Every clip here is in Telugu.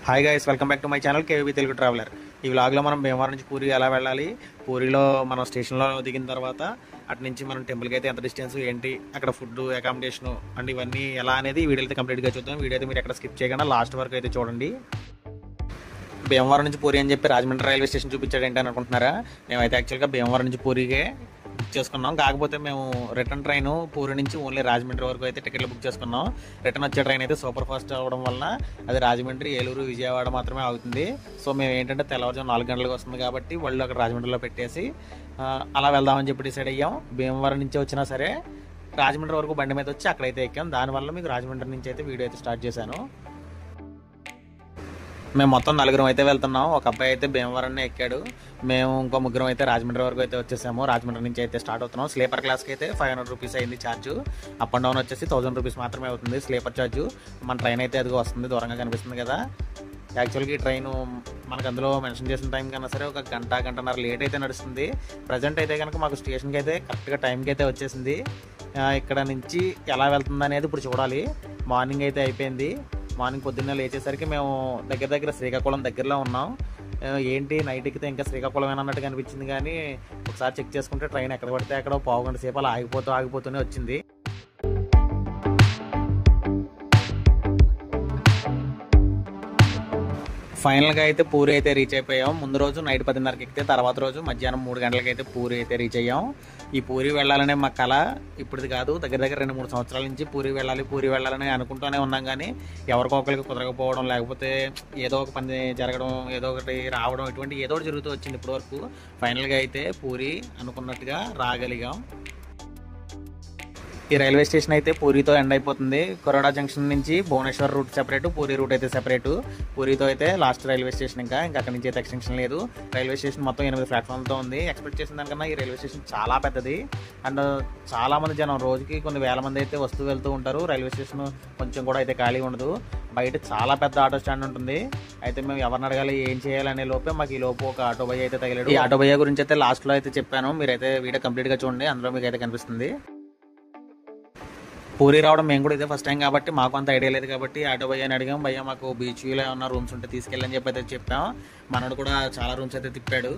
Hi guys, welcome back to my channel KV Telugu traveller. ఈ వ్లాగ్లో మనం భీమవరం నుంచి పూరి ఎలా వెళ్ళాలి, పూరిలో మనం స్టేషన్లో దిగిన తర్వాత అటు నుంచి మనం టెంపుల్కి అయితే ఎంత డిస్టెన్స్ ఏంటి, అక్కడ ఫుడ్ అకామిడేషన్ అండ్ ఇవన్నీ ఎలా అనేది వీడియో అయితే కంప్లీట్గా చూద్దాం. వీడియో అయితే మీరు ఎక్కడ స్కిప్ చేయకుండా లాస్ట్ వరకు అయితే చూడండి. భీమవరం నుంచి పూరి అని చెప్పి రాజమండ్రి రైల్వే స్టేషన్ చూపించాడు ఏంటి అని అనుకుంటున్నారా? మేమైతే యాక్చువల్గా భీమవరం నుంచి పూరికే బుక్ చేసుకున్నాం. కాకపోతే మేము రిటర్న్ ట్రైన్ పూరి నుంచి ఓన్లీ రాజమండ్రి వరకు అయితే టికెట్లు బుక్ చేసుకున్నాం. రిటర్న్ వచ్చే ట్రైన్ అయితే సూపర్ ఫాస్ట్ అవ్వడం వల్ల అది రాజమండ్రి, ఏలూరు, విజయవాడ మాత్రమే ఆగుతుంది. సో మేము ఏంటంటే తెల్లవారుజాము 4 గంటలకు వస్తుంది కాబట్టి వాళ్ళు అక్కడ రాజమండ్రిలో పెట్టేసి అలా వెళ్దామని చెప్పి డిసైడ్ అయ్యాం. భీమవరం నుంచి వచ్చినా సరే రాజమండ్రి వరకు బండి మీద వచ్చి అక్కడైతే ఎక్కాం. దానివల్ల మీకు రాజమండ్రి నుంచి అయితే వీడియో అయితే స్టార్ట్ చేశాను. మేము మొత్తం 4 అయితే వెళ్తున్నాం. ఒక అబ్బాయి అయితే భీమవరాన్ని ఎక్కాడు. మేము ఇంకో 3 అయితే రాజమండ్రి వరకు అయితే వచ్చేసాము. రాజమండ్రి నుంచి అయితే స్టార్ట్ అవుతున్నాం. స్లీపర్ క్లాస్కి అయితే 500 రూపీస్ అయింది ఛార్జ్. అప్ అండ్ డౌన్ వచ్చేసి 1000 రూపీస్ మాత్రమే అవుతుంది స్లీపర్ ఛార్జ్. మన ట్రైన్ అయితే అదిగో వస్తుంది, దూరంగా కనిపిస్తుంది కదా. యాక్చువల్గా ఈ ట్రైన్ మనకు అందులో మెన్షన్ చేసిన టైం కన్నా సరే ఒక గంటన్నర లేట్ అయితే నడుస్తుంది. ప్రజెంట్ అయితే కనుక మాకు స్టేషన్కి అయితే కరెక్ట్గా టైంకి అయితే వచ్చేసింది. ఇక్కడ నుంచి ఎలా వెళ్తుంది అనేది ఇప్పుడు చూడాలి. మార్నింగ్ అయితే అయిపోయింది. మార్నింగ్ పొద్దున్నే లేచేసరికి మేము దగ్గర శ్రీకాకుళం దగ్గరలో ఉన్నాం. ఏంటి నైట్ ఎక్కితే ఇంకా శ్రీకాకుళం అన్నట్టు కనిపించింది, కానీ ఒకసారి చెక్ చేసుకుంటే ట్రైన్ ఎక్కడ పడితే అక్కడ పావు గంట సేపు అలా ఆగిపోతూనే వచ్చింది. ఫైనల్గా అయితే పూరి అయితే రీచ్ అయిపోయాం. ముందు రోజు నైట్ 10:30కి ఎక్కితే తర్వాత రోజు మధ్యాహ్నం 3 గంటలకి అయితే పూరి అయితే రీచ్ అయ్యాం. ఈ పూరి వెళ్ళాలనే మా కళ ఇప్పటిది కాదు, దగ్గర 2-3 సంవత్సరాల నుంచి పూరి వెళ్ళాలని అనుకుంటూనే ఉన్నాం. కానీ ఎవరికొకరికి కుదరకపోవడం, లేకపోతే ఏదో ఒక పని జరగడం, ఏదో ఒకటి రావడం, ఇటువంటి ఏదో ఒకటి జరుగుతూ వచ్చింది ఇప్పటి వరకు. ఫైనల్గా అయితే పూరి అనుకున్నట్టుగా రాగలిగాం. ఈ రైల్వే స్టేషన్ అయితే పూరితో ఎండ్ అయిపోతుంది. కొరోడా జంక్షన్ నుంచి Bhubaneswar route separate, Puri route అయితే సెపరేట్. పూరితో అయితే లాస్ట్ రైల్వే స్టేషన్. ఇంకా అక్కడి నుంచి అయితే ఎక్స్టెన్షన్ లేదు. రైల్వే స్టేషన్ మొత్తం 8 ప్లాట్ఫామ్తో ఉంది. ఎక్స్పెక్ట్ చేసిన దానికన్నా ఈ రైల్వే స్టేషన్ చాలా పెద్దది. అండ్ చాలా మంది జనం, రోజుకి కొన్ని వేల మంది అయితే వస్తూ వెళ్తూ ఉంటారు. రైల్వే స్టేషన్ కొంచెం కూడా అయితే ఖాళీ ఉండదు. బయట చాలా పెద్ద ఆటో స్టాండ్ ఉంటుంది. అయితే మేము ఎవరిని అడగాలి, ఏం చేయాలనే లోపే మాకు ఈ లోపు ఒక ఆటో భయ్య అయితే తగిలాడు. ఈ ఆటో భయ్య గురించి అయితే లాస్ట్లో అయితే చెప్పాను. మీరైతే వీడియో కంప్లీట్గా చూడండి, అందులో మీకు అయితే కనిపిస్తుంది. పూరి రావడం మేము కూడా ఇదే ఫస్ట్ టైం కాబట్టి మాకు అంత ఐడియా లేదు కాబట్టి ఆటో భయ్యని అడిగాం. భయ్య మాకు బీచ్ వ్యూలో ఏమన్నా రూమ్స్ ఉంటే తీసుకెళ్ళని చెప్పి అయితే చెప్పాం. మనోడు కూడా చాలా రూమ్స్ అయితే తిప్పాడు.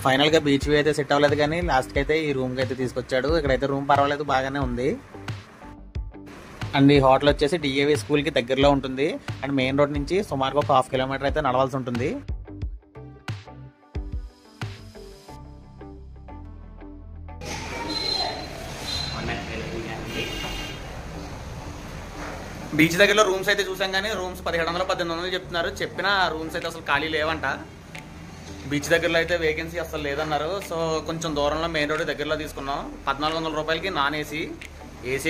ఫైనల్గా బీచ్ వ్యూ అయితే సెట్ అవ్వలేదు, కానీ లాస్ట్కి అయితే ఈ రూమ్కి అయితే తీసుకొచ్చాడు. ఇక్కడైతే రూమ్ పర్వాలేదు, బాగానే ఉంది. అండ్ ఈ హోటల్ వచ్చేసి డిఏవి స్కూల్కి దగ్గరలో ఉంటుంది. అండ్ మెయిన్ రోడ్ నుంచి సుమారుగా ఒక 1/2 కిలోమీటర్ అయితే నడవాల్సి ఉంటుంది. బీచ్ దగ్గరలో రూమ్స్ అయితే చూసాం, కానీ రూమ్స్ 1700-1800 చెప్తున్నారు. చెప్పిన రూమ్స్ అయితే అసలు ఖాళీ లేవంట. బీచ్ దగ్గరలో అయితే వేకెన్సీ అసలు లేదన్నారు. సో కొంచెం దూరంలో మెయిన్ రోడ్ దగ్గరలో తీసుకున్నాం. 1400 రూపాయలకి నాన్ ఏసీ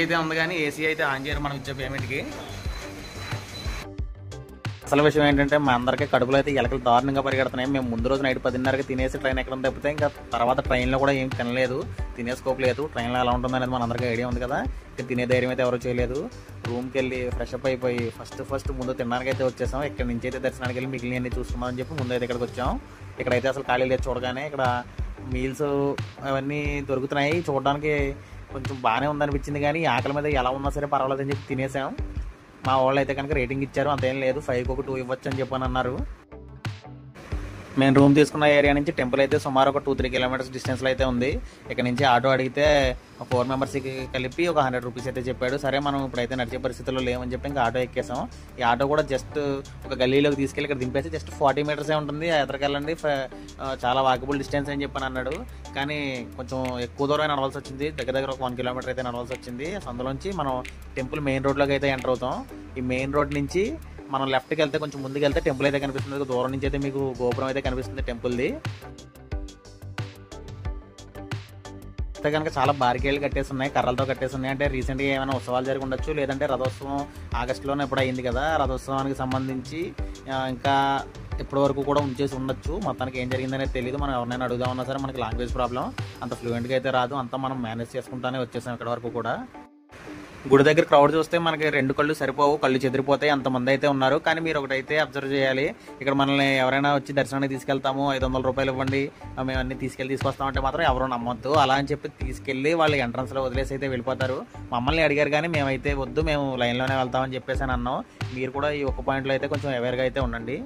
అయితే ఉంది, కానీ ఏసీ అయితే ఆన్ చేయరు మనం ఇచ్చే పేమెంట్కి. అసలు విషయం ఏంటంటే మా అందరికీ కడుపులో అయితే ఎలకలు దారుణంగా పరిగెడుతున్నాయి. మేము ముందు రోజు నైట్ 10:30కి తినేసి ట్రైన్ ఎక్కడ తప్పితే ఇంకా తర్వాత ట్రైన్లో కూడా ఏం తినలేదు, తినే స్కోప్ లేదు. ట్రైన్లో ఎలా ఉంటుంది అనేది మన అందరికీ ఐడియా ఉంది కదా. ఇంకా తినే ధైర్యం అయితే ఎవరూ చేయలేదు. రూమ్కి వెళ్ళి ఫ్రెష్ అప్ అయిపోయి ఫస్ట్ ముందు తినడానికి అయితే వచ్చేసాం. ఇక్కడ నుంచి అయితే దర్శనానికి వెళ్ళి మిగిలినవన్నీ చూసుకున్నామని చెప్పి ముందు అయితే ఇక్కడికి వచ్చాం. ఇక్కడైతే అసలు ఖాళీ లేదు. చూడగానే ఇక్కడ మీల్స్ అవన్నీ దొరుకుతున్నాయి. చూడడానికి కొంచెం బాగానే ఉందనిపించింది, కానీ ఆకలి మీద ఎలా ఉన్నా సరే పర్వాలేదని చెప్పి తినేసాం. మా వాళ్ళు అయితే కనుక రేటింగ్ ఇచ్చారు, అంతేం లేదు, 5కి ఒక 2 ఇవ్వచ్చు అని చెప్పని అన్నారు. మేము రూమ్ తీసుకున్న ఏరియా నుంచి టెంపుల్ అయితే సుమారు ఒక 2-3 కిలోమీటర్స్ డిస్టెన్స్లో అయితే ఉంది. ఇక్కడ నుంచి ఆటో అడిగితే 4 మెంబర్స్కి కలిపి ఒక 100 రూపీస్ అయితే చెప్పాడు. సరే మనం ఇప్పుడైతే నడిచే పరిస్థితుల్లో లేవని చెప్పి ఇంకా ఆటో ఎక్కేసాం. ఈ ఆటో కూడా జస్ట్ ఒక గల్లీలోకి తీసుకెళ్ళి ఇక్కడ దింపేసి జస్ట్ 40 మీటర్సే ఉంటుంది. ఎదరికెళ్ళండి, చాలా వాకబుల్ డిస్టెన్స్ అని చెప్పని అన్నాడు. కానీ కొంచెం ఎక్కువ దూరం నడవాల్సి వచ్చింది. దగ్గర ఒక 1 కిలోమీటర్ అయితే నడవాల్సి వచ్చింది. అందులోంచి మనం టెంపుల్ మెయిన్ రోడ్లోకి అయితే ఎంటర్ అవుతాం. ఈ మెయిన్ రోడ్ నుంచి మనం లెఫ్ట్కి వెళ్తే కొంచెం ముందుకు వెళ్తే టెంపుల్ అయితే కనిపిస్తుంది. దూరం నుంచి అయితే మీకు గోపురం అయితే కనిపిస్తుంది టెంపుల్ది. అయితే కనుక చాలా బారికేళ్ళు కట్టేసి ఉన్నాయి, కర్రలతో కట్టేసి ఉన్నాయి. అంటే రీసెంట్గా ఏమైనా ఉత్సవాలు జరిగి ఉండొచ్చు, లేదంటే రథోత్సవం ఆగస్టులోనే ఎప్పుడు అయింది కదా. రథోత్సవానికి సంబంధించి ఇంకా ఇప్పటి వరకు కూడా ఉంచేసి ఉండొచ్చు. మొత్తానికి ఏం జరిగిందనేది తెలియదు. మనం ఎవరినైనా అడుగుదామన్నా సరే మనకి లాంగ్వేజ్ ప్రాబ్లం, అంత ఫ్లూయెంట్గా అయితే రాదు. అంతా మనం మేనేజ్ చేసుకుంటానే వచ్చేసాం ఇక్కడ వరకు కూడా. గుడి దగ్గర క్రౌడ్ చూస్తే మనకి 2 కళ్ళు సరిపోవు, కళ్ళు చెదిరిపోతాయి, అంతమంది అయితే ఉన్నారు. కానీ మీరు ఒకటైతే అబ్జర్వ్ చేయాలి, ఇక్కడ మనల్ని ఎవరైనా వచ్చి దర్శనానికి తీసుకెళ్తాము, 500 రూపాయలు ఇవ్వండి, మేము అన్ని తీసుకొస్తామంటే మాత్రం ఎవరో నమ్మొద్దు. అలా అని చెప్పి తీసుకెళ్ళి వాళ్ళు ఎంట్రన్స్లో వదిలేసి అయితే వెళ్ళిపోతారు. మమ్మల్ని అడిగారు కానీ మేమైతే వద్దు, మేము లైన్లోనే వెళ్తామని చెప్పేసి అని అన్నాం. మీరు కూడా ఈ ఒక్క పాయింట్లో అయితే కొంచెం అవేర్గా అయితే ఉండండి.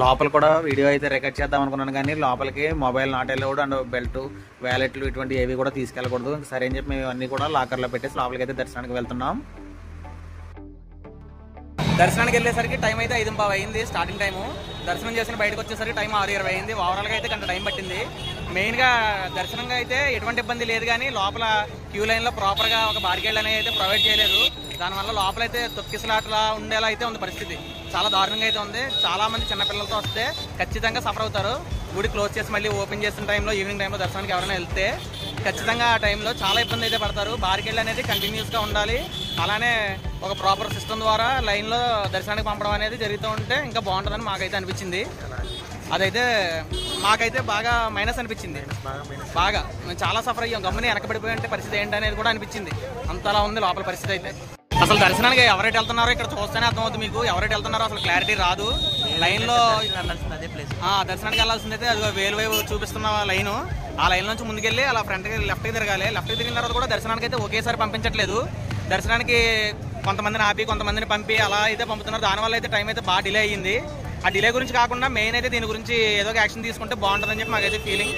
లోపల కూడా వీడియో అయితే రికార్డ్ చేద్దాం అనుకున్నాను కానీ లోపలికి mobile not allowed and belt, వ్యాలెట్లు ఇటువంటి ఏవి కూడా తీసుకెళ్ళకూడదు. సరే అని చెప్పి మేము అన్ని కూడా లాకర్లో పెట్టేసి లోపలికి అయితే దర్శనానికి వెళ్తున్నాం. దర్శనానికి వెళ్ళేసరికి టైం అయితే 5:15 అయింది స్టార్టింగ్ టైము. దర్శనం చేసిన బయటకు వచ్చేసరికి టైం 6:20 అయింది. ఓవరాల్గా అయితే గంట టైం పట్టింది. మెయిన్గా దర్శనంగా అయితే ఎటువంటి ఇబ్బంది లేదు, కానీ లోపల క్యూ లైన్లో ప్రాపర్గా ఒక బార్గేడ్ అనేది అయితే ప్రొవైడ్ చేయలేదు. దానివల్ల లోపలైతే తొక్కిసలాట్లా ఉండేలా అయితే ఉంది పరిస్థితి. చాలా దారుణంగా అయితే ఉంది. చాలా మంది చిన్నపిల్లలతో వస్తే ఖచ్చితంగా సఫర్ అవుతారు. గుడి క్లోజ్ చేసి మళ్ళీ ఓపెన్ చేసిన టైంలో, ఈవినింగ్ టైంలో దర్శనానికి ఎవరైనా వెళ్తే ఖచ్చితంగా ఆ టైంలో చాలా ఇబ్బంది అయితే పడతారు. బార్గేడ్ అనేది కంటిన్యూస్గా ఉండాలి. అలానే ఒక ప్రాపర్ సిస్టమ్ ద్వారా లైన్లో దర్శనానికి పంపడం అనేది జరుగుతూ ఉంటే ఇంకా బాగుంటుందని మాకైతే అనిపించింది. అదైతే మాకైతే బాగా మైనస్ అనిపించింది. బాగా చాలా సఫర్ అయ్యాం. గమ్ముని వెనకబడిపోయి ఉంటే పరిస్థితి ఏంటనేది కూడా అనిపించింది. అంతలా ఉంది లోపల పరిస్థితి అయితే. అసలు దర్శనానికి ఎవరైతే వెళ్తున్నారో ఇక్కడ చూస్తేనే అర్థమవుతుంది మీకు. ఎవరైతే వెళ్తున్నారో అసలు క్లారిటీ రాదు. లైన్లో దర్శనానికి వెళ్ళాల్సింది అయితే అది వేలు చూపిస్తున్న లైను. ఆ లైన్ నుంచి ముందుకెళ్ళి అలా ఫ్రంట్కి లెఫ్ట్కి తిరగాలి. లెఫ్ట్కి తిరిగిన తర్వాత కూడా దర్శనానికి అయితే ఒకేసారి పంపించట్లేదు. దర్శనానికి కొంతమందిని ఆపి కొంతమందిని పంపి అలా అయితే పంపుతున్నారు. దానివల్ల అయితే టైం అయితే బాగా డిలే అయ్యింది. ఆ డిలే గురించి కాకుండా మెయిన్ అయితే దీని గురించి ఏదో ఒక యాక్షన్ తీసుకుంటే బాగుంటుందని చెప్పి మాకైతే ఫీలింగ్.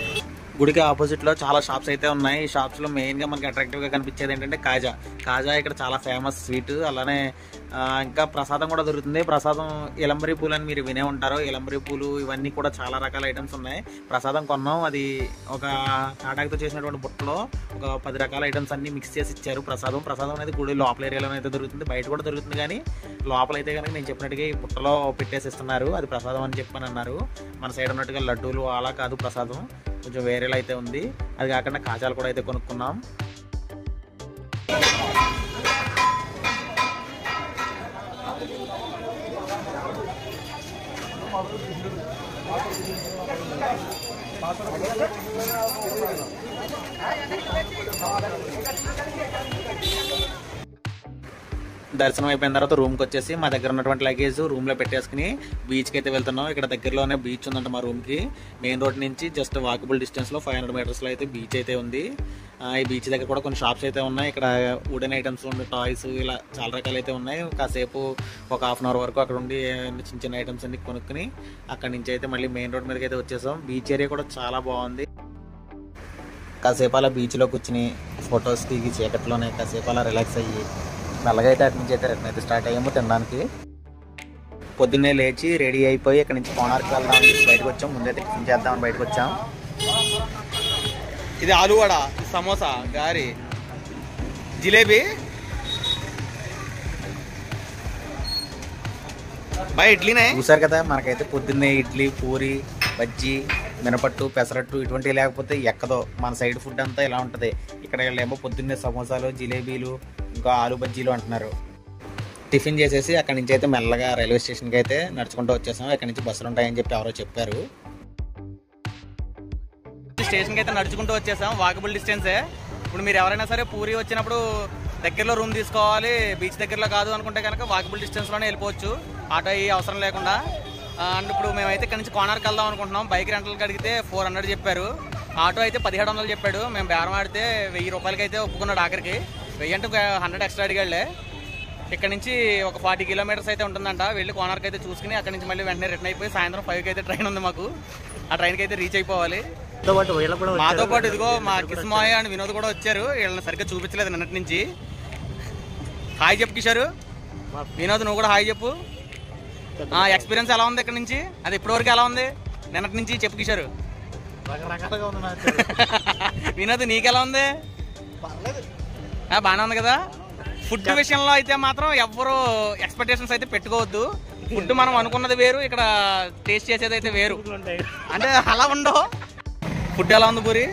గుడికి ఆపోజిట్లో చాలా షాప్స్ అయితే ఉన్నాయి. ఈ షాప్స్లో మెయిన్గా మనకి అట్రాక్టివ్గా కనిపించేది ఏంటంటే కాజా ఇక్కడ చాలా ఫేమస్ స్వీట్. అలానే ఇంకా ప్రసాదం కూడా దొరుకుతుంది. ప్రసాదం ఎలంబరి పూలు అని మీరు వినే ఉంటారు. ఎలంబరి పూలు ఇవన్నీ కూడా చాలా రకాల ఐటమ్స్ ఉన్నాయి. ప్రసాదం కొన్నాం. అది ఒక తాటాకుతో చేసినటువంటి బుట్టలో ఒక 10 రకాల ఐటమ్స్ అన్ని మిక్స్ చేసి ఇచ్చారు. ప్రసాదం అనేది గుడి లోపల ఏరియాలో అయితే దొరుకుతుంది, బయట కూడా దొరుకుతుంది. కానీ లోపలైతే కనుక నేను చెప్పినట్టుగా ఈ బుట్టలో పెట్టేసి ఇస్తున్నారు. అది ప్రసాదం అని చెప్పని అన్నారు. మన సైడ్ ఉన్నట్టుగా లడ్డూలు అలా కాదు, ప్రసాదం కొంచెం వేరేలా అయితే ఉంది. అది కాకుండా కాజాలు కూడా అయితే కొనుక్కున్నాం. దర్శనం అయిపోయిన తర్వాత రూమ్కి వచ్చేసి మా దగ్గర ఉన్నటువంటి లగేజ్ రూమ్లో పెట్టేసుకుని బీచ్కి అయితే వెళ్తున్నాం. ఇక్కడ దగ్గరలోనే బీచ్ ఉందంట మా రూమ్కి. మెయిన్ రోడ్ నుంచి జస్ట్ వాకబుల్ డిస్టెన్స్లో 500 మీటర్స్లో అయితే బీచ్ అయితే ఉంది. ఈ బీచ్ దగ్గర కూడా కొన్ని షాప్స్ అయితే ఉన్నాయి. ఇక్కడ వుడెన్ ఐటమ్స్, టాయ్స్, ఇలా చాలా రకాలు అయితే ఉన్నాయి. కాసేపు ఒక హాఫ్ అన్ అవర్ వరకు అక్కడ ఉండి చిన్న ఐటమ్స్ అన్ని కొనుక్కుని అక్కడి నుంచి అయితే మళ్ళీ మెయిన్ రోడ్ మీదకి అయితే వచ్చేసాం. బీచ్ ఏరియా కూడా చాలా బాగుంది. కాసేపు అలా బీచ్లో కూర్చుని ఫొటోస్ దిగి చీకట్లోనే కాసేపు అలా రిలాక్స్ అయ్యి మెల్లగా అయితే అటు నుంచి అయితే రిటర్న్ అయితే స్టార్ట్ అయ్యాము తినడానికి. పొద్దున్నే లేచి రెడీ అయిపోయి ఇక్కడ నుంచి కోనార్కి వెళ్దామని బయటకు వచ్చాం. ముందే టిఫిన్ చేద్దామని బయటకు వచ్చాం. ఇది ఆలువడ, సమోసా, గారి, జిలేబీ, ఇడ్లీనే చూసారు కదా. మనకైతే పొద్దున్నే ఇడ్లీ, పూరి, బజ్జీ, మినపట్టు, పెసరట్టు ఇటువంటివి లేకపోతే ఎక్కదో. మన సైడ్ ఫుడ్ అంతా ఇలా ఉంటుంది. ఇక్కడ ఏమో పొద్దున్నే సమోసాలు, జిలేబీలు, ఇంకా ఆలు బజ్జీలు అంటున్నారు. టిఫిన్ చేసేసి అక్కడి నుంచి అయితే మెల్లగా రైల్వే స్టేషన్కి అయితే నడుచుకుంటూ వచ్చేసాం. అక్కడి నుంచి బస్సులు ఉంటాయని చెప్పి ఎవరో చెప్పారు. స్టేషన్కి అయితే నడుచుకుంటూ వచ్చేసాం. వాకబుల్ డిస్టెన్సే. ఇప్పుడు మీరు ఎవరైనా సరే పూరి వచ్చినప్పుడు దగ్గరలో రూమ్ తీసుకోవాలి, బీచ్ దగ్గరలో కాదు అనుకుంటే కనుక వాకబుల్ డిస్టెన్స్లోనే వెళ్ళిపోవచ్చు, ఆటో అయ్యి అవసరం లేకుండా. అండ్ ఇప్పుడు మేమైతే ఇక్కడ నుంచి కోనార్కి వెళ్దాం అనుకుంటున్నాం. బైక్ రెంటల్కి అడిగితే 400 చెప్పారు. ఆటో అయితే 1700 చెప్పాడు. మేము బేరం ఆడితే 1000 రూపాయలకి అయితే ఒప్పుకున్నాడు. ఆఖరికి 1000 అంటే 100 ఎక్స్ట్రా అడిగాడులే. ఇక్కడ నుంచి ఒక 40 కిలోమీటర్స్ అయితే ఉంటుందంట. వెళ్ళి కోనార్కి అయితే చూసుకుని అక్కడ నుంచి మళ్ళీ వెంటనే రిటర్న్ అయిపోయి సాయంత్రం 5కి అయితే ట్రైన్ ఉంది మాకు. ఆ ట్రైన్కి అయితే రీచ్ అయిపోవాలి. మాతో పాటు ఇదిగో మా కిస్మాయ అండ్ వినోద్ కూడా వచ్చారు. వీళ్ళని సరిగ్గా చూపించలేదు నిన్నటి నుంచి. హాయ్ చెప్పు కిషోర్. వినోద్ నువ్వు కూడా హాయ్ చెప్పు. ఎక్స్పీరియన్స్ ఎలా ఉంది ఇక్కడ నుంచి? అది ఇప్పటివరకు ఎలా ఉంది నిన్నటి నుంచి చెప్పు కిషోర్. వినోద్ నీకెలా ఉంది? బాగానే ఉంది కదా. ఫుడ్ విషయంలో అయితే మాత్రం ఎవ్వరు ఎక్స్పెక్టేషన్స్ అయితే పెట్టుకోవద్దు. ఫుడ్ మనం అనుకున్నది వేరు, ఇక్కడ టేస్ట్ చేసేది అయితే వేరు. అంటే అలా ఉండవు. ఫుడ్ ఎలా ఉంది పూరి?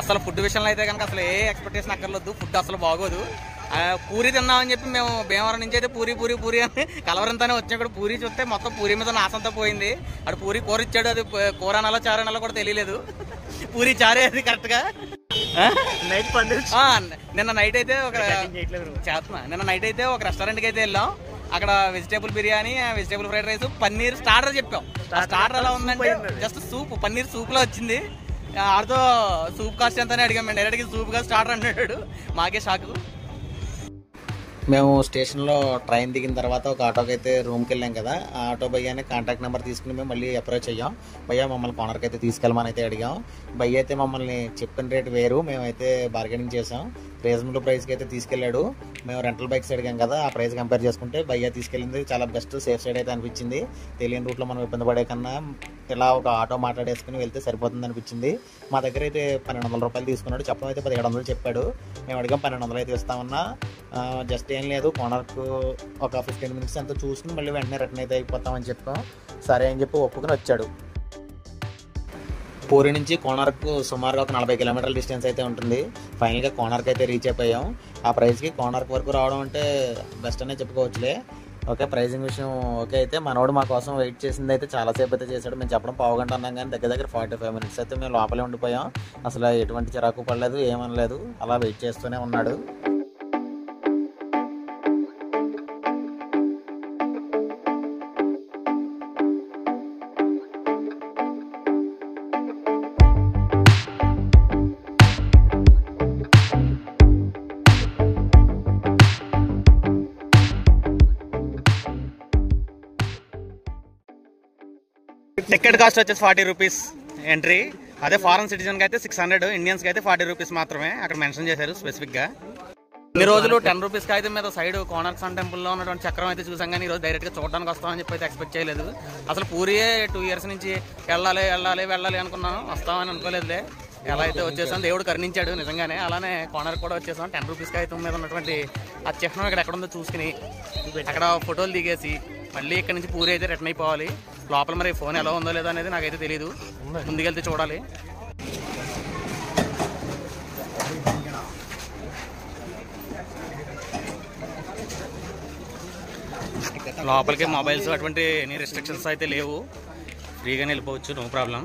అసలు ఫుడ్ విషయంలో అయితే కనుక అసలు ఏ ఎక్స్పెక్టేషన్ అక్కర్లేదు. ఫుడ్ అసలు బాగోదు. పూరి తిన్నామని చెప్పి మేము భీమవరం నుంచి అయితే పూరి అని కలవరంతోనే వచ్చాం. ఇక్కడ పూరి చూస్తే మొత్తం పూరి మీద నాసంతా పోయింది. అక్కడ పూరి కూర ఇచ్చాడు. అది కూర నెల చారు నెల కూడా తెలియలేదు. పూరి చారే అది కరెక్ట్గా. నిన్న నైట్ అయితే ఒక రెస్టారెంట్కి అయితే వెళ్ళాం. అక్కడ vegetable biryani, vegetable fried rice, paneer starter చెప్పాం. స్టార్టర్ ఎలా ఉందంటే జస్ట్ సూప్, పన్నీర్ సూప్ లో వచ్చింది. ఆడితో సూప్ కాస్ట్ ఎంత అని అడిగాం. మేము డైరెక్ట్గా సూప్ గా స్టార్టర్ అన్నాడు. మాకే షాక్. మేము స్టేషన్లో ట్రైన్ దిగిన తర్వాత ఒక ఆటోకి అయితే రూమ్కి వెళ్ళాం కదా. ఆ ఆటో భయ్యాని కాంటాక్ట్ నెంబర్ తీసుకుని మేము మళ్ళీ అప్రోచ్ అయ్యాం. భయ్యా మమ్మల్ని కోనర్కి అయితే తీసుకెళ్ళమని అయితే అడిగాం. భయ్య అయితే మమ్మల్ని చెప్పిన రేట్ వేరు, మేమైతే బార్గెనింగ్ చేసాం. రీజనబుల్ ప్రైస్కి అయితే తీసుకెళ్ళాడు. మేము రెంటల్ బైక్స్ అడిగాం కదా, ఆ ప్రైస్ కంపేర్ చేసుకుంటే భయ్య తీసుకెళ్ళింది చాలా బెస్ట్, సేఫ్ సైడ్ అయితే అనిపించింది. తెలియని రూట్లో మనం ఇబ్బంది పడే కన్నా ఇలా ఒక ఆటో మాట్లాడేసుకుని వెళ్తే సరిపోతుంది అనిపించింది. మా దగ్గర అయితే 1200 రూపాయలు తీసుకున్నాడు. చెప్పడం అయితే 1700 చెప్పాడు. మేము అడిగాం 1200 అయితే ఇస్తామన్నా. జస్ట్ ఏం లేదు, కోనర్కు ఒక 15 మినిట్స్ అంతా చూసుకుని మళ్ళీ వెంటనే రిటర్న్ అయితే అయిపోతామని చెప్పాం. సరే అని చెప్పి ఒప్పుకుని వచ్చాడు. పూరి నుంచి కోనర్కు సుమారుగా ఒక 40 కిలోమీటర్ల డిస్టెన్స్ అయితే ఉంటుంది. ఫైనల్గా కోనర్కి అయితే రీచ్ అయిపోయాం. ఆ ప్రైస్కి కోనర్క్ వరకు రావడం అంటే బెస్ట్ అనే చెప్పుకోవచ్చులే. ఓకే, ప్రైజింగ్ విషయం ఓకే. అయితే మనోడు మా కోసం వెయిట్ చేసింది అయితే చాలాసేపు అయితే చేశాడు. మేము చెప్పడం పావుగంట అన్నాం కానీ దగ్గర 45 మినిట్స్ అయితే మేము లోపలే ఉండిపోయాం. అసలు ఎటువంటి చిరాకు పడలేదు, ఏమనలేదు, అలా వెయిట్ చేస్తూనే ఉన్నాడు. టికెట్ కాస్ట్ వచ్చేసి 40 రూపీస్ ఎంట్రీ. అదే ఫారెన్ సిటిజన్కి అయితే 600, ఇండియన్స్కి అయితే 40 రూపీస్ మాత్రమే అక్కడ మెన్షన్ చేశారు స్పెసిఫిక్గా. ఇన్ని రోజులు 10 రూపీస్ కాగితం మీద సైడ్ కోనార్క్ సన్ టెంపుల్లో ఉన్నటువంటి చక్రం అయితే చూసాం, కానీ ఈరోజు డైరెక్ట్గా చూడడానికి వస్తామని చెప్పి అయితే ఎక్స్పెక్ట్ చేయలేదు. అసలు పూరియే 2 ఇయర్స్ నుంచి వెళ్ళాలి అనుకున్నాను, వస్తామని అనుకోలేదులే. ఎలా అయితే వచ్చేసాం, దేవుడు కరుణించాడు నిజంగానే. అలానే కోనర్క్ కూడా వచ్చేసాం. 10 రూపీస్ కాగితం మీద ఉన్నటువంటి ఆ చిహ్నం ఇక్కడ ఎక్కడుందో చూసుకుని అక్కడ ఫోటోలు దిగేసి మళ్ళీ ఇక్కడ నుంచి పూరి అయితే రిటర్న్ అయిపోవాలి. లోపల మరి ఫోన్ ఎలా ఉందో లేదో అనేది నాకైతే తెలియదు, ముందుకెళ్తే చూడాలి. లోపలికి మొబైల్స్ అటువంటి ఎనీ రెస్ట్రిక్షన్స్ అయితే లేవు, ఫ్రీగానే వెళ్ళిపోవచ్చు, no problem.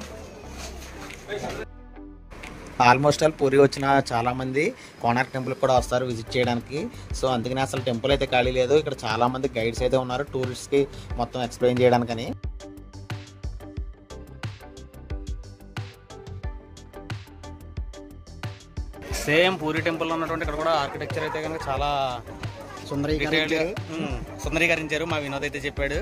Almost all Puri వచ్చిన చాలామంది కోనార్క్ టెంపుల్కి కూడా వస్తారు విజిట్ చేయడానికి. సో అందుకని అసలు టెంపుల్ అయితే ఖాళీ లేదు. ఇక్కడ చాలామంది గైడ్స్ అయితే ఉన్నారు టూరిస్ట్కి మొత్తం ఎక్స్ప్లెయిన్ చేయడానికని. సేమ్ పూరి టెంపుల్లో ఉన్నటువంటి ఇక్కడ కూడా ఆర్కిటెక్చర్ అయితే కనుక చాలా సుందరీకరించారు. మా వినోద్ అయితే చెప్పాడు.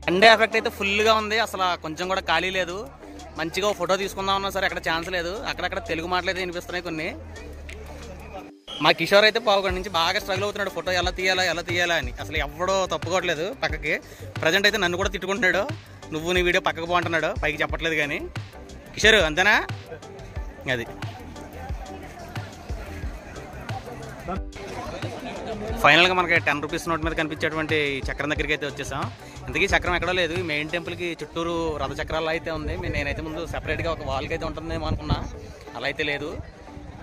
సండే ఎఫెక్ట్ అయితే ఫుల్గా ఉంది, అసలు కొంచెం కూడా ఖాళీ లేదు. మంచిగా ఫోటో తీసుకుందామన్నా సరే అక్కడ ఛాన్స్ లేదు. అక్కడక్కడ తెలుగు మాటలు అయితే వినిపిస్తున్నాయి కొన్ని. మా కిషోర్ అయితే పావుగంట నుంచి బాగా స్ట్రగుల్ అవుతున్నాడు, ఫోటో ఎలా తీయాలా అని. అసలు ఎవడో తప్పుకోవట్లేదు పక్కకి. ప్రజెంట్ అయితే నన్ను కూడా తిట్టుకుంటున్నాడు, నువ్వు నీ వీడియో పక్కకు బాగుంటున్నాడు, పైకి చెప్పట్లేదు. కానీ కిషోర్ అంతేనా? అది ఫైనల్గా మనకి 10 రూపీస్ నోట్ మీద కనిపించేటువంటి చక్రం దగ్గరికి అయితే వచ్చేసాం. ఇంతకీ చక్రం ఎక్కడా లేదు. మెయిన్ టెంపుల్కి చుట్టూరు రథ చక్రాలు అయితే ఉంది. నేనైతే ముందు సెపరేట్గా ఒక వాల్కి అయితే ఉంటుందేమో అనుకున్నా, అలా అయితే లేదు.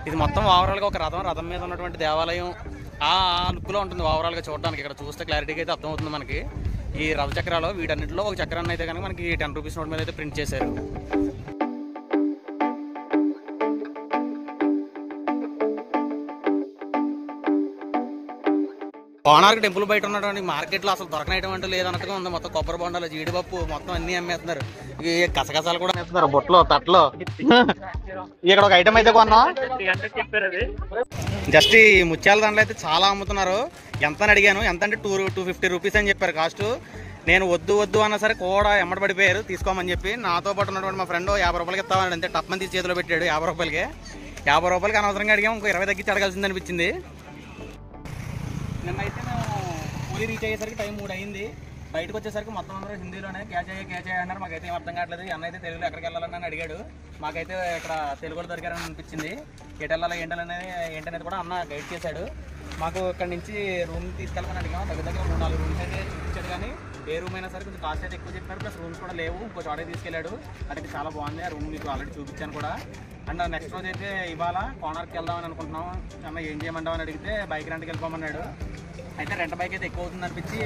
ఇది మొత్తం ఓవరాల్గా ఒక రథం మీద ఉన్నటువంటి దేవాలయం ఆ లుక్లో ఉంటుంది ఓవరాల్గా చూడడానికి. ఇక్కడ చూస్తే క్లారిటీగా అయితే అర్థమవుతుంది మనకి. ఈ రథ చక్రాలు వీటన్నిటిలో ఒక చక్రాన్ని అయితే కనుక మనకి 10 రూపీస్ నోట్ మీద అయితే ప్రింట్ చేశారు. కోనార్క్ టెంపుల్ బయట ఉన్నటువంటి మార్కెట్లో అసలు దొరకనైటం అంటూ లేదన్నట్టుగా ఉంది. మొత్తం కొబ్బరి బొండాలు, జీడిపప్పు మొత్తం అన్ని అమ్మేస్తున్నారు. ఈ కసకసాలు కూడా అమ్మేస్తున్నారు, బొట్లో తట్లో. ఇక్కడ ఒక ఐటమ్ అయితే కొన్నాం, జస్ట్ ఈ ముత్యాల దండలు అయితే చాలా అమ్ముతున్నారు. ఎంత అని అడిగాను, ఎంత అంటే 250 రూపీస్ అని చెప్పారు కాస్ట్. నేను వద్దు అన్నా సరే కూడా ఎమ్మడి పడిపోయారు తీసుకోమని చెప్పి. నాతో పాటు ఉన్నటువంటి మా ఫ్రెండ్ 50 రూపాయలకి ఇస్తామని అంతే టప్ మంది చేతిలో పెట్టాడు. 50 రూపాయలకి అనవసరంగా అడిగాము, ఇంకో 20 తగ్గించి అడగాల్సింది అనిపించింది. నిన్నైతే మేము పూరి రీచ్ అయ్యేసరికి టైం 3 అయింది. బయటకు వచ్చేసరికి మొత్తం అందరూ హిందీలోనే క్యాచ్ అన్నారు. మాకైతే ఏం అర్థం కావట్లేదు. అన్న అయితే తెలుగులో ఎక్కడికి వెళ్ళాలని అడిగాడు. మాకైతే ఇక్కడ తెలుగులో దొరికారని అనిపించింది. ఎటు వెళ్ళాలి ఏంటనేది కూడా అన్న గైడ్ చేశాడు. మాకు ఇక్కడ నుంచి రూమ్ తీసుకెళ్ళమని అడిగాము. దగ్గర 3-4 రూమ్స్ అయితే చూపించాడు. కానీ ఏ రూమ్ అయినా సరే కొంచెం కాస్ట్ అయితే ఎక్కువ చెప్పినారు, ప్లస్ రూమ్స్ కూడా లేవు. ఇంకో చోటకి తీసుకెళ్ళాడు, అదైతే చాలా బాగుంది. ఆ రూమ్ మీకు ఆల్రెడీ చూపించాను కూడా. అండ్ నెక్స్ట్ రోజు అయితే ఇవాళ కోనార్క్కి వెళ్దామని అనుకుంటున్నాం. అన్న ఏం చేయమంటామని అడిగితే బైక్ రెంట్కి వెళ్ళిపోమన్నాడు. అయితే రెంట్ బైక్ అయితే ఎక్కువ అవుతుంది అనిపించి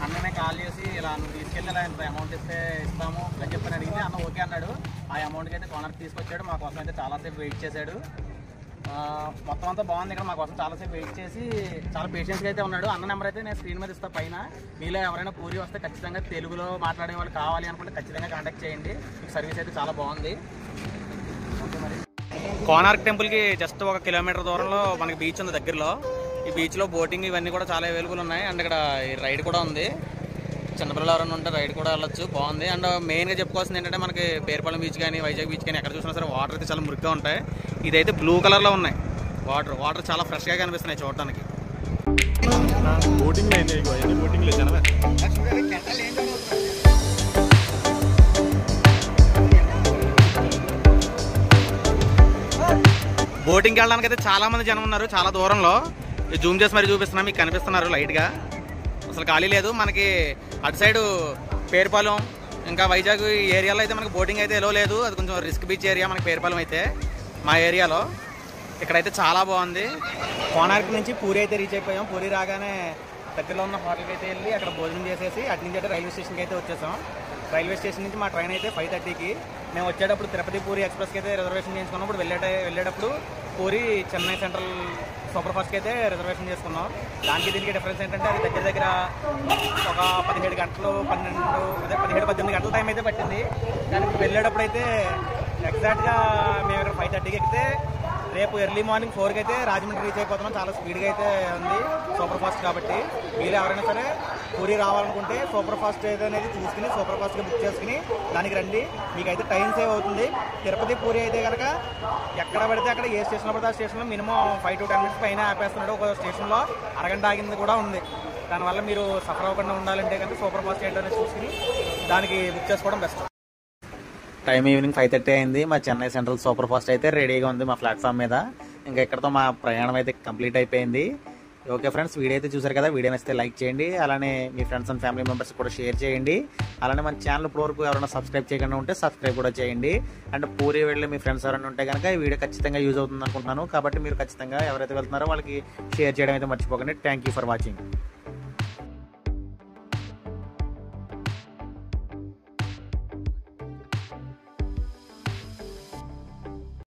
అన్ననే కాల్ చేసి ఇలా నువ్వు తీసుకెళ్ళి ఇలా ఎంత అమౌంట్ ఇస్తే ఇస్తాము అని చెప్పని అడిగితే అన్న ఓకే అన్నాడు. ఆ అమౌంట్కి అయితే కోనార్క్ తీసుకొచ్చాడు. మా కోసం అయితే చాలాసేపు వెయిట్ చేశాడు. మొత్తం అంతా బాగుంది. ఇక్కడ మా కోసం చాలాసేపు వెయిట్ చేసి చాలా పేషెన్స్గా అయితే ఉన్నాడు. అన్న నెంబర్ అయితే నేను స్క్రీన్ మీద ఇస్తాను పైన. మీలో ఎవరైనా పూరి వస్తే ఖచ్చితంగా తెలుగులో మాట్లాడే వాళ్ళు కావాలి అనుకుంటే ఖచ్చితంగా కాంటాక్ట్ చేయండి. మీకు సర్వీస్ అయితే చాలా బాగుంది. ఓకే మరి కోనార్క్ టెంపుల్కి జస్ట్ 1 కిలోమీటర్ దూరంలో మనకి బీచ్ ఉంది దగ్గరలో. ఈ బీచ్లో బోటింగ్ ఇవన్నీ కూడా చాలా అవైలబుల్ ఉన్నాయి. అండ్ ఇక్కడ రైడ్ కూడా ఉంది. చిన్నపిల్లలు ఎవరైనా ఉంటే రైడ్ కూడా వెళ్ళొచ్చు, బాగుంది. అండ్ మెయిన్గా చెప్పుకోవాల్సింది ఏంటంటే మనకి పేరుపాలెం బీచ్ కానీ వైజాగ్ బీచ్ కానీ ఎక్కడ చూసినా సరే వాటర్ అయితే చాలా మురిగ్గా ఉంటాయి. ఇదైతే బ్లూ కలర్లో ఉన్నాయి వాటర్ చాలా ఫ్రెష్గా కనిపిస్తున్నాయి చూడటానికి. బోటింగ్కి వెళ్ళడానికి అయితే చాలా మంది జనం ఉన్నారు చాలా దూరంలో. జూమ్ చేసి మరీ చూపిస్తున్నా, మీకు కనిపిస్తున్నారు లైట్గా. అసలు ఖాళీ లేదు. మనకి అటు సైడు పేరుపాలెం ఇంకా వైజాగ్ ఈ ఏరియాలో అయితే మనకి బోటింగ్ అయితే ఎలో లేదు. అది కొంచెం రిస్క్ బీచ్ ఏరియా మనకి పేరుపాలెం అయితే. మా ఏరియాలో ఇక్కడైతే చాలా బాగుంది. కోనార్క్ నుంచి పూరి అయితే రీచ్ అయిపోయాం. పూరి రాగానే దగ్గరలో ఉన్న హోటల్కి అయితే వెళ్ళి అక్కడ భోజనం చేసేసి అటు నుంచి అయితే రైల్వే స్టేషన్కి అయితే వచ్చేసాం. రైల్వే స్టేషన్ నుంచి మా ట్రైన్ అయితే 5:30కి. మేము వచ్చేటప్పుడు తిరుపతి పూరి ఎక్స్ప్రెస్కి అయితే రిజర్వేషన్ చేసుకున్నప్పుడు వెళ్ళేటప్పుడు పూరి చెన్నై సెంట్రల్ సూపర్ ఫాస్ట్కి అయితే రిజర్వేషన్ చేసుకున్నాం. దానికి దీనికి డిఫరెన్స్ ఏంటంటే అది దగ్గర ఒక 17 గంటలు 17-18 గంటల టైం అయితే పట్టింది. దానికి వెళ్ళేటప్పుడు అయితే ఎగ్జాక్ట్గా మేము ఇక్కడ 5:30కి ఎక్కితే రేపు ఎర్లీ మార్నింగ్ 4కి అయితే రాజమండ్రి రీచ్ అయిపోతున్నాం. చాలా స్పీడ్గా అయితే ఉంది సూపర్ ఫాస్ట్ కాబట్టి. మీరు ఎవరైనా సరే పూరి రావాలనుకుంటే సూపర్ ఫాస్ట్ అనేది చూసుకుని సూపర్ ఫాస్ట్గా బుక్ చేసుకుని దానికి రండి. మీకైతే టైం సేవ్ అవుతుంది. తిరుపతి పూరి అయితే కనుక ఎక్కడ పడితే అక్కడ ఏ స్టేషన్లో పడితే ఆ స్టేషన్లో మినిమం 5 to 10 minutes పైన ఆపేస్తున్నాడు. ఒక స్టేషన్లో అరగంట ఆగింది కూడా ఉంది. దానివల్ల మీరు సఫర్ అవ్వకుండా ఉండాలంటే కనుక సూపర్ ఫాస్ట్ ఏంటో చూసుకుని దానికి బుక్ చేసుకోవడం బెస్ట్. టైం ఈవినింగ్ 5:30 అయింది. మా చెన్నై సెంట్రల్ సూపర్ ఫాస్ట్ అయితే రెడీగా ఉంది మా ప్లాట్ఫామ్ మీద. ఇంకా ఇక్కడతో మా ప్రయాణం అయితే కంప్లీట్ అయిపోయింది. ఓకే ఫ్రెండ్స్, వీడియో అయితే చూసారు కదా. వీడియో నచ్చితే లైక్ చేయండి, అలానే మీ ఫ్రెండ్స్ అండ్ ఫ్యామిలీ మెంబర్స్ కూడా షేర్ చేయండి. అలానే మన ఛానల్ ఇప్పటివరకు ఎవరైనా సబ్స్క్రైబ్ చేయకుండా ఉంటే సబ్స్క్రైబ్ కూడా చేయండి. అండ్ పూరి వెళ్ళి మీ ఫ్రెండ్స్ ఎవరైనా ఉంటే కనుక ఈ వీడియో ఖచ్చితంగా యూజ్ అవుతుంది అనుకుంటున్నాను. కాబట్టి మీరు ఖచ్చితంగా ఎవరైతే వెళ్తున్నారో వాళ్ళకి షేర్ చేయడం అయితే మర్చిపోకండి. Thank you for watching.